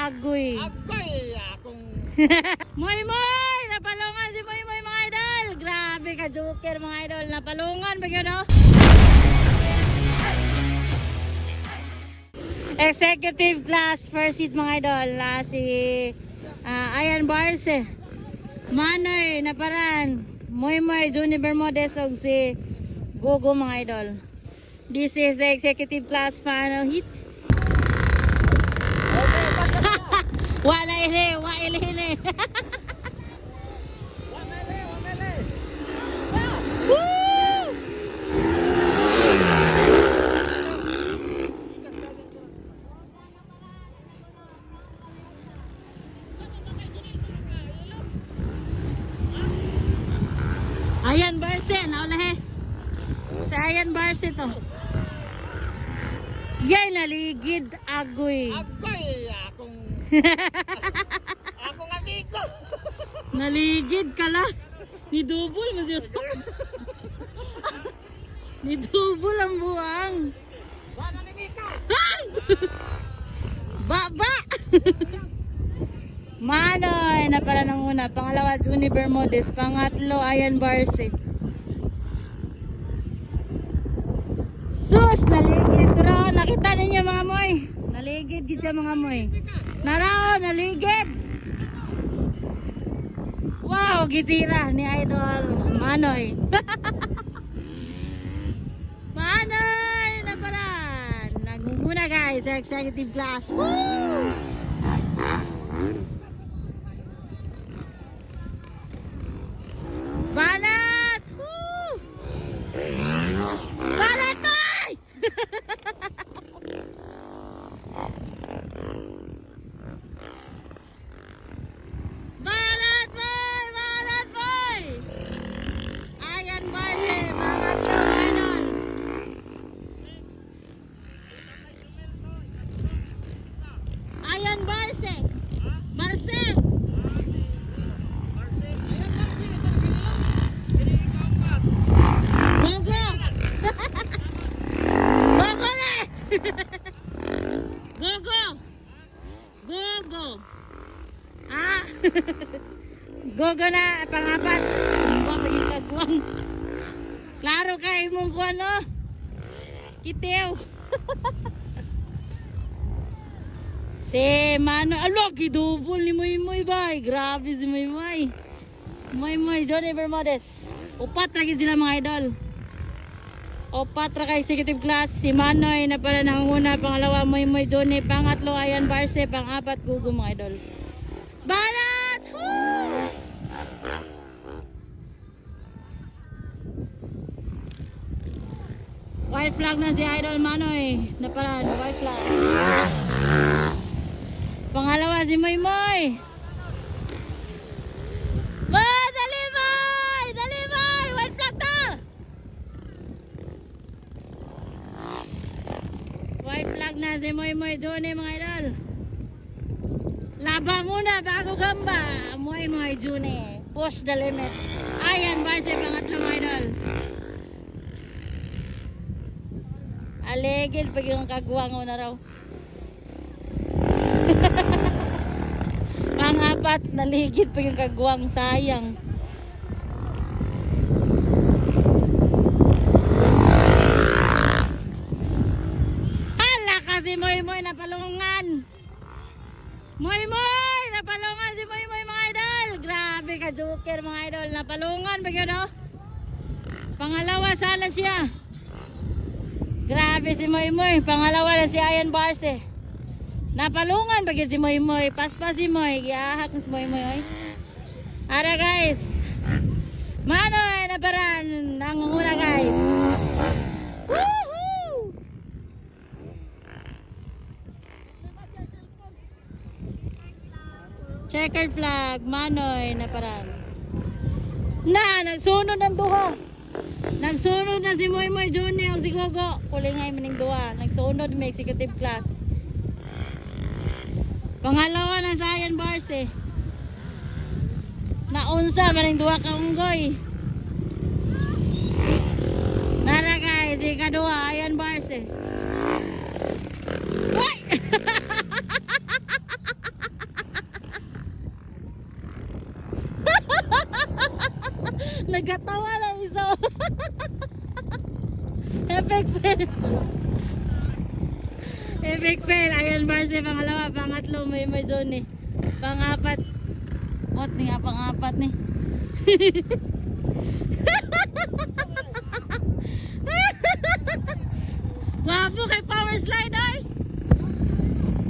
agoy. Agoy akong Moy Moy! Napalungan si Moy Moy mga idol. Grabe ka joker mga idol. Napalungan ba yun oh? Executive class first seat mga idol. Si Ayan Barce. Manoy Naparan. Moy Moy Juni Bermudez og si Gogo mga idol. This is the executive class final heat. Wala ile, wa ile ile. Woo! Ayan Barce, naulahe. Sa Ayan Barce to. Yay, naligid agoy. agoy akong akong amigo. Naligid ka la. Ni double mo siya. Ni double ang buwang. Wala ni Mika. Ay! Baba! Manoy, na para nang una. Pangalawa, Juni Bermudez. Pangatlo, Ayan Barce. Sus, naligid. Pero nakita ninyo mga moy. Naligid gid siya mga moy. Narao, naligid. Wow, gitira ni Idol Manoy. Manoy, na para. Nagmumuna guys sa executive class. Woo! Banat! Woo! Banat boy! Banat boy! Banat boy! Ayan Barce, pangatlo ganon. Ayan Barce! Barce! Gogo! Gogo na! Gogo! Gogo! Ah! Gogo na, pangapat. Ang maging kagwang. Klaro ka, imong kuwan, no? Kitiw. Si Mano, alo, gidubol ni Moy Moy bay. Grabe si Moy Moy. Moy Moy, Juni Bermudez. Upat lagi sila mga idol. Upat ra ka executive class. Si Manoy na para nanguna. Pangalawa, Moy Moy Juni. Pangatlo, Ayan Barce. Pangapat, Gugu mga idol. Banat! Woo! White flag na si Idol Manoy. Naparan, white flag. Pangalawa si Moy Moy. Dali Moy! Dali Moy! White flag to! White flag na si Moy Moy Juni mga idol. Laba muna bago gamba. Moy Moy Juni. Push the limit. Ayan Barce pangatlo mga idol. Alegil pag yung kagwango na raw. Pangapat naligid pag yung kagwang, sayang. Hala kasi Moy Moy napalungan. Moy Moy napalungan si Moy Moy mga idol. Grabe ka joker mga idol. Napalungan ba yun oh? Pangalawa sala siya. Grabe si Moy Moy. Pangalawa na si Ayan Barce. Napalungan bagay si Moy Moy. Paspas si Moy. Giahak na si Moy Moy. Ara guys. Manoy na paran. Nangunguna guys. Woohoo! Checkered flag. Manoy na paran. Nagsunod ng duha. Nagsunod na si Moy Moy Juni o si Gogo. Kulingay maning duwa. Nagsunod may executive class. Pangalawa na sa Ayan Barce. Naunsa maning duwa ka unggoy. Nara guys, ikaduha Ayan Barce. Uy! Epic fail. Epic fail. Ayan Marcy, pangalawa, pangatlo, may Johnny. Pangapat. Bot ni nga, pangapat ni. Wapo kay power slide ay.